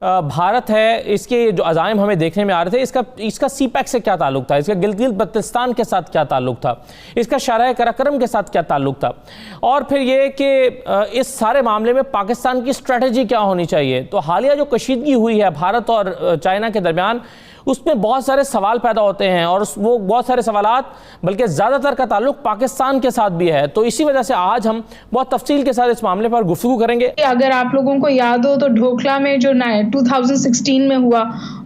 भारत है, इसके जो अज़ाइम हमें देखने में आ रहे थे, इसका सीपैक से क्या ताल्लुक था, इसका गिलगित बल्तिस्तान के साथ क्या ताल्लुक था, इसका शराय कराकरम के साथ क्या ताल्लुक था, और फिर ये कि इस सारे मामले में पाकिस्तान की स्ट्रेटजी क्या होनी चाहिए। तो हालिया जो कशीदगी हुई है भारत और चाइना के दरमियान, उसमें बहुत सारे सवाल पैदा होते हैं, और वो बहुत सारे सवालात बल्कि ज़्यादातर का ताल्लुक पाकिस्तान के साथ भी है। तो इसी वजह से आज हम बहुत तफसील के साथ इस मामले पर गुफ्तगू करेंगे। अगर आप लोगों को याद हो तो ढोकला में जो 2016 में हुआ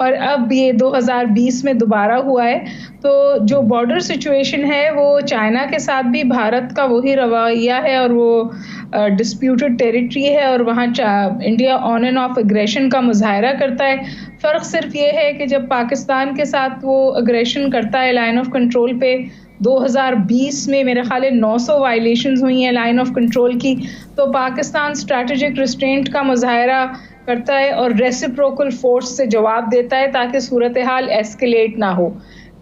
और अब ये 2020 में दोबारा हुआ है, तो जो बॉर्डर सिचुएशन है वो चाइना के साथ भी भारत का वही रवैया है और वो डिस्प्यूटेड टेरिटरी है, और वहाँ India on end of aggression का मुजाहरा करता है। फ़र्क सिर्फ ये है कि जब पाकिस्तान के साथ वो एग्रेशन करता है लाइन ऑफ कंट्रोल पे, 2020 में मेरे ख्याल है 900 वायलेशंस हुई हैं लाइन ऑफ कंट्रोल की, तो पाकिस्तान स्ट्रैटेजिक रिस्ट्रेंट का मुजाहरा करता है और रेसिप्रोकल फोर्स से जवाब देता है ताकि सूरत हाल एस्केलेट ना हो।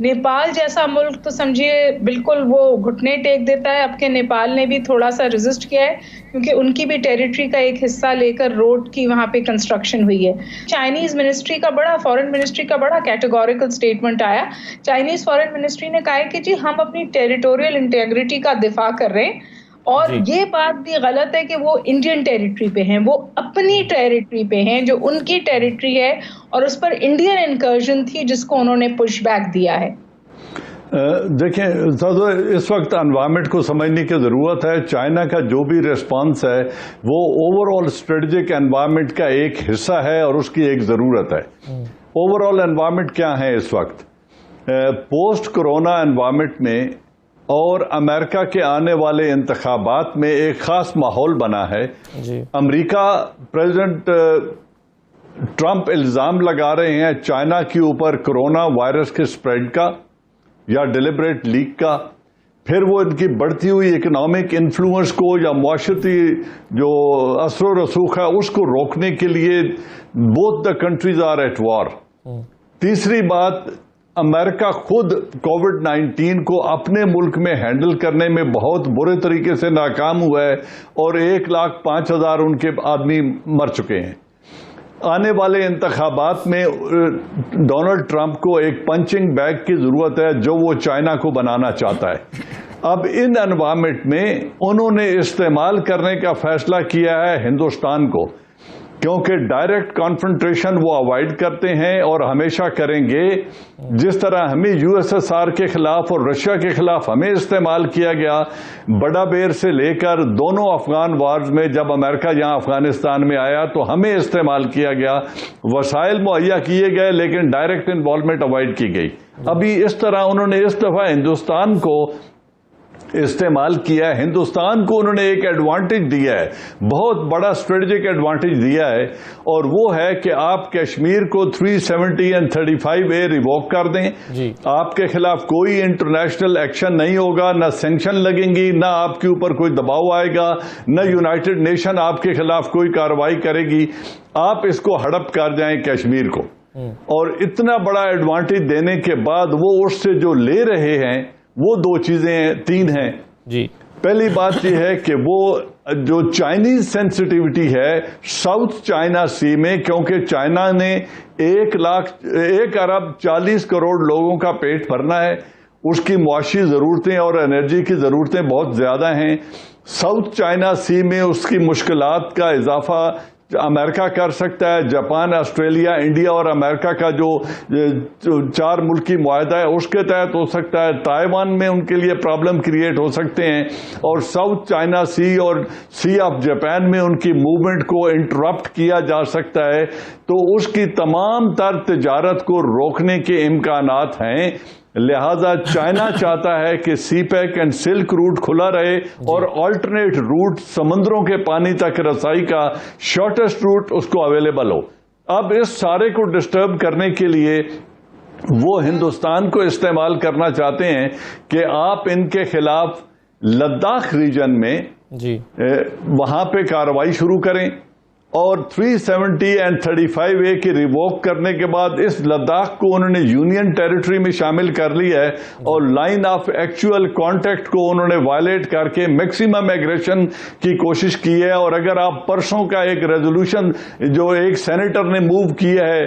नेपाल जैसा मुल्क तो समझिए बिल्कुल वो घुटने टेक देता है। अब के नेपाल ने भी थोड़ा सा रेजिस्ट किया है क्योंकि उनकी भी टेरिटरी का एक हिस्सा लेकर रोड की वहाँ पे कंस्ट्रक्शन हुई है। चाइनीज़ मिनिस्ट्री का फॉरेन मिनिस्ट्री का बड़ा कैटेगोरिकल स्टेटमेंट आया। चाइनीज़ फॉरेन मिनिस्ट्री ने कहा है कि जी हम अपनी टेरिटोरियल इंटेग्रिटी का दिफा कर रहे हैं, और ये बात भी गलत है कि वो इंडियन टेरिटरी पे हैं, वो अपनी टेरिटरी पे हैं जो उनकी टेरिटरी है, और उस पर इंडियन इंकर्जन थी जिसको उन्होंने पुश बैक दिया है। देखिए, इस वक्त एनवायरनमेंट को समझने की ज़रूरत है। चाइना का जो भी रिस्पांस है वो ओवरऑल स्ट्रेटेजिक एनवायरनमेंट का एक हिस्सा है और उसकी एक ज़रूरत है। ओवरऑल एनवायरनमेंट क्या है इस वक्त? पोस्ट कोरोना एनवायरनमेंट में और अमेरिका के आने वाले इंतखाबात में एक खास माहौल बना है। अमेरिका प्रेसिडेंट ट्रंप इल्ज़ाम लगा रहे हैं चाइना के ऊपर कोरोना वायरस के स्प्रेड का या डिलिबरेट लीक का, फिर वो इनकी बढ़ती हुई इकोनॉमिक इन्फ्लुएंस को या मुआशरती जो असर रसूख है उसको रोकने के लिए both the countries are at war. तीसरी बात, अमेरिका खुद कोविड-19 को अपने मुल्क में हैंडल करने में बहुत बुरे तरीके से नाकाम हुआ है और 1,05,000 उनके आदमी मर चुके हैं। आने वाले इंतखाबात में डोनाल्ड ट्रंप को एक पंचिंग बैग की जरूरत है जो वो चाइना को बनाना चाहता है। अब इन एनवायरनमेंट में उन्होंने इस्तेमाल करने का फैसला किया है हिंदुस्तान को, क्योंकि डायरेक्ट कॉन्फ्रंटेशन वो अवॉइड करते हैं और हमेशा करेंगे। जिस तरह हमें यूएसएसआर के खिलाफ और रशिया के खिलाफ हमें इस्तेमाल किया गया, बड़ा बेर से लेकर दोनों अफगान वार्स में जब अमेरिका यहाँ अफगानिस्तान में आया तो हमें इस्तेमाल किया गया, वसाइल मुहैया किए गए लेकिन डायरेक्ट इन्वॉल्वमेंट अवॉइड की गई। अभी इस तरह उन्होंने इस दफा हिंदुस्तान को इस्तेमाल किया है। हिंदुस्तान को उन्होंने एक एडवांटेज दिया है, बहुत बड़ा स्ट्रेटेजिक एडवांटेज दिया है, और वो है कि आप कश्मीर को 370 और 35A रिवोक कर दें। आपके खिलाफ कोई इंटरनेशनल एक्शन नहीं होगा, ना सैंक्शन लगेंगी, ना आपके ऊपर कोई दबाव आएगा, न यूनाइटेड नेशन आपके खिलाफ कोई कार्रवाई करेगी। आप इसको हड़प कर जाएं कश्मीर को। और इतना बड़ा एडवांटेज देने के बाद वो उससे जो ले रहे हैं वो दो चीजें तीन हैं जी। पहली बात यह है कि वो जो चाइनीज सेंसिटिविटी है साउथ चाइना सी में, क्योंकि चाइना ने 1 अरब 40 करोड़ लोगों का पेट भरना है, उसकी मुआशी जरूरतें और एनर्जी की जरूरतें बहुत ज्यादा हैं। साउथ चाइना सी में उसकी मुश्किलात का इजाफा अमेरिका कर सकता है। जापान, ऑस्ट्रेलिया, इंडिया और अमेरिका का जो 4 मुल्की मुआहदा है उसके तहत हो सकता है। ताइवान में उनके लिए प्रॉब्लम क्रिएट हो सकते हैं, और साउथ चाइना सी और सी ऑफ जापान में उनकी मूवमेंट को इंटरप्ट किया जा सकता है। तो उसकी तमाम तर तिजारत को रोकने के इम्कानात हैं। लिहाजा चाइना चाहता है कि सीपैक एंड सिल्क रूट खुला रहे और अल्टरनेट रूट समुद्रों के पानी तक रसाई का शॉर्टेस्ट रूट उसको अवेलेबल हो। अब इस सारे को डिस्टर्ब करने के लिए वो हिंदुस्तान को इस्तेमाल करना चाहते हैं कि आप इनके खिलाफ लद्दाख रीजन में वहां पे कार्रवाई शुरू करें। और 370 एंड 35A की रिवोक करने के बाद इस लद्दाख को उन्होंने यूनियन टेरिटरी में शामिल कर लिया है और लाइन ऑफ एक्चुअल कॉन्टैक्ट को उन्होंने वायलेट करके मैक्सिमम एग्रेशन की कोशिश की है। और अगर आप परसों का एक रेजोल्यूशन जो एक सेनेटर ने मूव किया है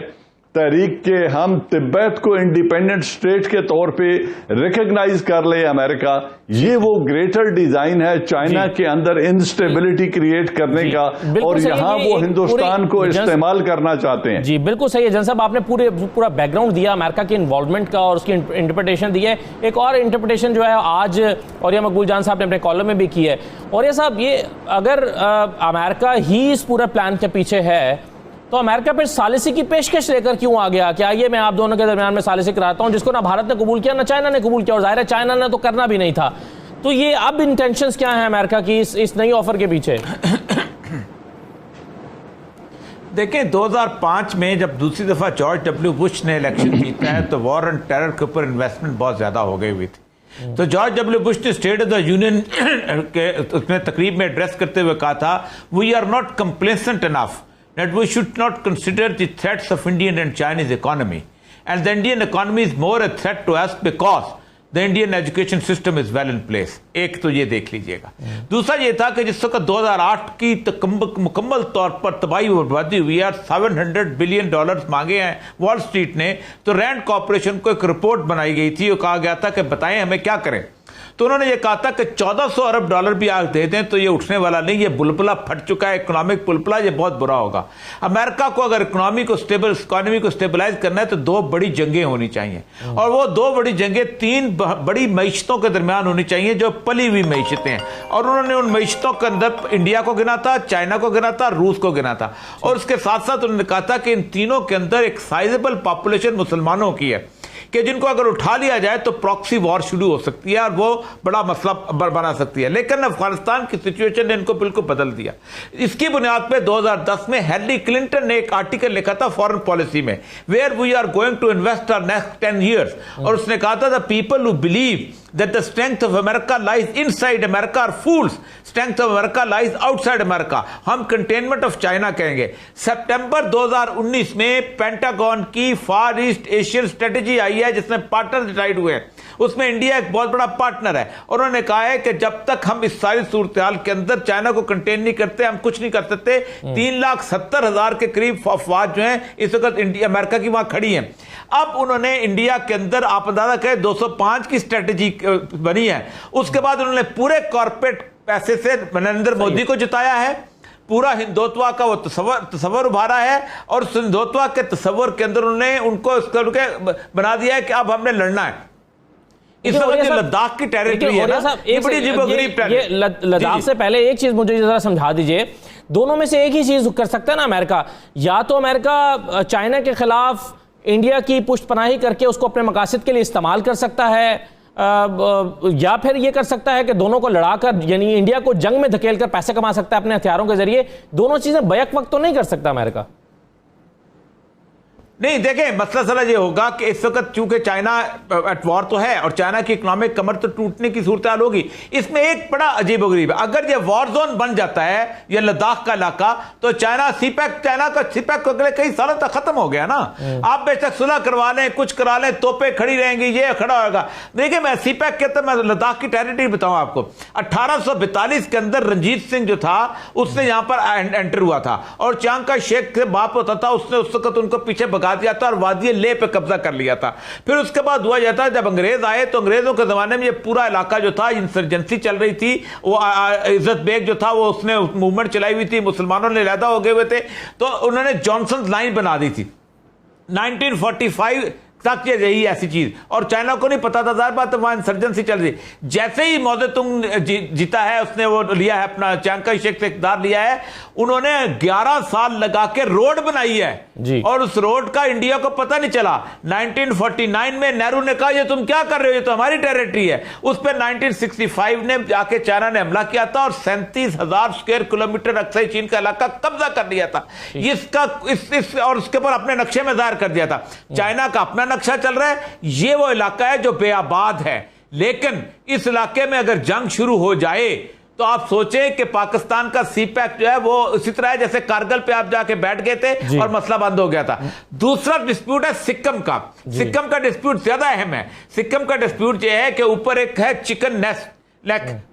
तहरीक के हम तिब्बत को इंडिपेंडेंट स्टेट के तौर पे रिकॉग्नाइज कर ले अमेरिका, ये वो ग्रेटर डिजाइन है चाइना के अंदर इंस्टेबिलिटी क्रिएट करने का और यहाँ वो हिंदुस्तान को इस्तेमाल करना चाहते हैं। जी बिल्कुल सही है जन साहब, आपने पूरा बैकग्राउंड दिया अमेरिका के इन्वॉल्वमेंट का और उसकी इंटरप्रिटेशन दी है। एक और इंटरप्रिटेशन जो है आज और ये मकबूल जान साहब ने अपने कॉलम में भी की है। और ये साहब ये अगर अमेरिका ही इस पूरे प्लान के पीछे है तो अमेरिका फिर सालिसी की पेशकश लेकर क्यों आ गया कि आइए मैं आप दोनों के दरमियान में सालिसी कराता हूं, जिसको ना भारत ने कबूल किया ना चाइना ने कबूल किया और जाहिर है चाइना ने तो करना भी नहीं था। तो ये अब इंटेंशंस क्या है अमेरिका की इस नई ऑफर के पीछे? देखिए 2005 में जब दूसरी दफा जॉर्ज डब्ल्यू बुश ने इलेक्शन जीता है तो वॉर एंड टेरर के ऊपर इन्वेस्टमेंट बहुत ज्यादा हो गई हुई थी। तो जॉर्ज डब्ल्यू बुश ने स्टेट ऑफ द यूनियन के उसमें तकरीब में एड्रेस करते हुए कहा था, we are not complacent enough that we should not consider the threats of Indian and Chinese economy, and the Indian economy is more a threat to us because the Indian education system is well in place। एक तो ये देख लीजिएगा। दूसरा ये था कि जिस वक्त 2008 की मुकम्मल तौर पर तबाही और बर्बादी हुई है, $700 बिलियन मांगे हैं वॉल स्ट्रीट ने, तो रैंड कॉर्पोरेशन को एक रिपोर्ट बनाई गई थी और कहा गया था कि बताएं हमें क्या करें। तो उन्होंने ये कहा था कि $1400 अरब भी आग दे दें तो ये उठने वाला नहीं, ये बुलबुला फट चुका है, इकोनॉमिक बुलबुला, ये बहुत बुरा होगा। अमेरिका को अगर इकोनॉमी को स्टेबलाइज करना है तो दो बड़ी जंगें होनी चाहिए और वो दो बड़ी जंगें तीन बड़ी मईशतों के दरमियान होनी चाहिए जो पली हुई मईशतें हैं। और उन्होंने उन मईशतों के अंदर इंडिया को गिना था, चाइना को गिना था, रूस को गिना था और उसके साथ साथ उन्होंने कहा था कि इन तीनों के अंदर एक साइजेबल पॉपुलेशन मुसलमानों की है कि जिनको अगर उठा लिया जाए तो प्रॉक्सी वॉर शुरू हो सकती है और वो बड़ा मसला बना सकती है। लेकिन अफगानिस्तान की सिचुएशन ने इनको बिल्कुल बदल दिया। इसकी बुनियाद पे 2010 में हेनरी क्लिंटन ने एक आर्टिकल लिखा था फॉरेन पॉलिसी में, where we are going to invest our next 10 years, और उसने कहा था the people who believe that the strength of America lies inside America are fools, strength of America lies outside America। हम containment of China कहेंगे। सितंबर 2019 में pentagon की फार east Asian strategy आई है जिसमें पार्टनर डिसाइड हुए हैं, उसमें इंडिया एक बहुत बड़ा पार्टनर है। उन्होंने कहा है कि जब तक हम इस सारी सूरत हाल के अंदर चाइना को कंटेन नहीं करते हम कुछ नहीं कर सकते। 3,70,000 के करीब अफवाज जो हैं इस वक्त इंडिया अमेरिका की वहां खड़ी हैं। अब उन्होंने इंडिया के अंदर आप अंदाजा करें 205 की स्ट्रेटेजी बनी है। उसके बाद उन्होंने पूरे कॉर्पोरेट पैसे से नरेंद्र मोदी को जिताया है, पूरा हिंदुत्व का वो तस्वर उभारा है और उस हिंदुत्व के तस्वर के अंदर उन्होंने उनको बना दिया है कि अब हमने लड़ना है। इस वक्त लद्दाख की टेरिटरी है ना, ये बड़ी अजीबोगरीब टेरिटरी। लद्दाख से पहले एक चीज मुझे जरा समझा दीजिए, दोनों में से एक ही चीज कर सकता है ना अमेरिका, या तो अमेरिका चाइना के खिलाफ इंडिया की पुष्टपनाही करके उसको अपने मकासद के लिए इस्तेमाल कर सकता है, या फिर ये कर सकता है कि दोनों को लड़ाकर यानी इंडिया को जंग में धकेल कर पैसे कमा सकता है अपने हथियारों के जरिए। दोनों चीजें बैक वक्त तो नहीं कर सकता अमेरिका। नहीं देखें, मसला सला ये होगा कि इस वक्त चूंकि चाइना एट वॉर तो है और चाइना की इकोनॉमिक कमर तो टूटने की सूरत हाल होगी। इसमें एक बड़ा अजीब गरीब है, अगर ये वॉर जोन बन जाता है ये लद्दाख का इलाका तो चाइना का सीपैक अगले कई सालों तक खत्म हो गया ना। आप बेशक सुलह करवा लें, कुछ करा लें, तोपें खड़ी रहेंगी, ये खड़ा होगा। देखिए मैं सीपैक के तो मैं लद्दाख की टेरिटरी बताऊं आपको, 1842 के अंदर रंजीत सिंह जो था उसने यहां पर एंटर हुआ था और चांग का शेख से बाप होता था, उसने उस वक्त उनको पीछे भगा दिया था और वादी लेह पे कब्जा कर लिया था। फिर उसके बाद हुआ जाता है जब अंग्रेज आए तो अंग्रेजों के जमाने में ये पूरा इलाका जो था इंसर्जेंसी चल रही थी, वो इज्जत बेग जो था वो उसने मूवमेंट चलाई हुई थी, मुसलमानों ने लैदा हो गए हुए थे, तो उन्होंने जॉनसन लाइन बना दी थी 1945 तक। ये रही ऐसी चीज और चाइना को नहीं पता था, जाहिर बात है वहां इंसर्जेंसी चल रही। जैसे ही मौदतुंग जीता है उसने वो लिया है अपना चांग का शेख से इक़्तिदार लिया है, उन्होंने 11 साल लगा के रोड बनाई है और उस रोड का इंडिया को पता नहीं चला। 1949 में नेहरू ने कहा ये तुम क्या कर रहे हो, ये तो हमारी टेरिटरी है। उस पर 1965 ने जाके चाइना ने हमला किया था और 37,000 स्क्वायर किलोमीटर अक्सर चीन का इलाका कब्जा कर लिया था इसका और उसके ऊपर अपने नक्शे में जाहिर कर दिया था। चाइना का अपना नक्शा चल रहा है, ये वो इलाका है जो बेआबाद है, लेकिन इस इलाके में अगर जंग शुरू हो जाए तो आप सोचें कि पाकिस्तान का सी पैक जो है वो उसी तरह है जैसे कारगिल पे आप जाके बैठ गए थे और मसला बंद हो गया था। दूसरा डिस्प्यूट है सिक्किम का। सिक्किम का डिस्प्यूट ज्यादा अहम है। सिक्किम का डिस्प्यूट ये है कि ऊपर एक है चिकन नेस्ट,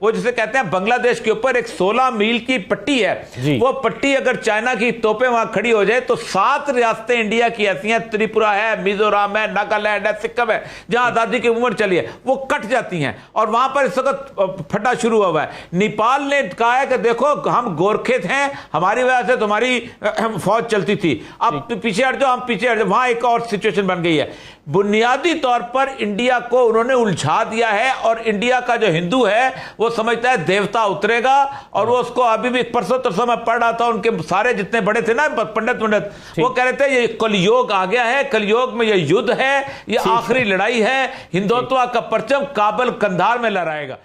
वो जिसे कहते हैं बांग्लादेश के ऊपर एक 16 मील की पट्टी है। वो पट्टी अगर चाइना की तोपें वहां खड़ी हो जाए तो 7 रियासतें इंडिया की ऐसी हैं, त्रिपुरा है, मिजोरम है, नागालैंड है, सिक्किम है, जहां आजादी की उम्र चली है, वो कट जाती हैं। और वहां पर इस वक्त फटा शुरू हुआ है। नेपाल ने कहा है कि देखो हम गोरखे थे, हमारी वजह से तुम्हारी फौज चलती थी, अब पीछे हट जाओ, हम पीछे हट जाओ। वहां एक और सिचुएशन बन गई है। बुनियादी तौर पर इंडिया को उन्होंने उलझा दिया है और इंडिया का जो हिंदू है वो समझता है देवता उतरेगा। और वो उसको अभी भी परसों तरसों में पढ़ रहा था, उनके सारे जितने बड़े थे ना पंडित वो कह रहे थे ये कलयुग आ गया है, कलयुग में ये युद्ध है, ये आखिरी लड़ाई है, हिंदुत्व का परचम काबुल कंधार में लहराएगा।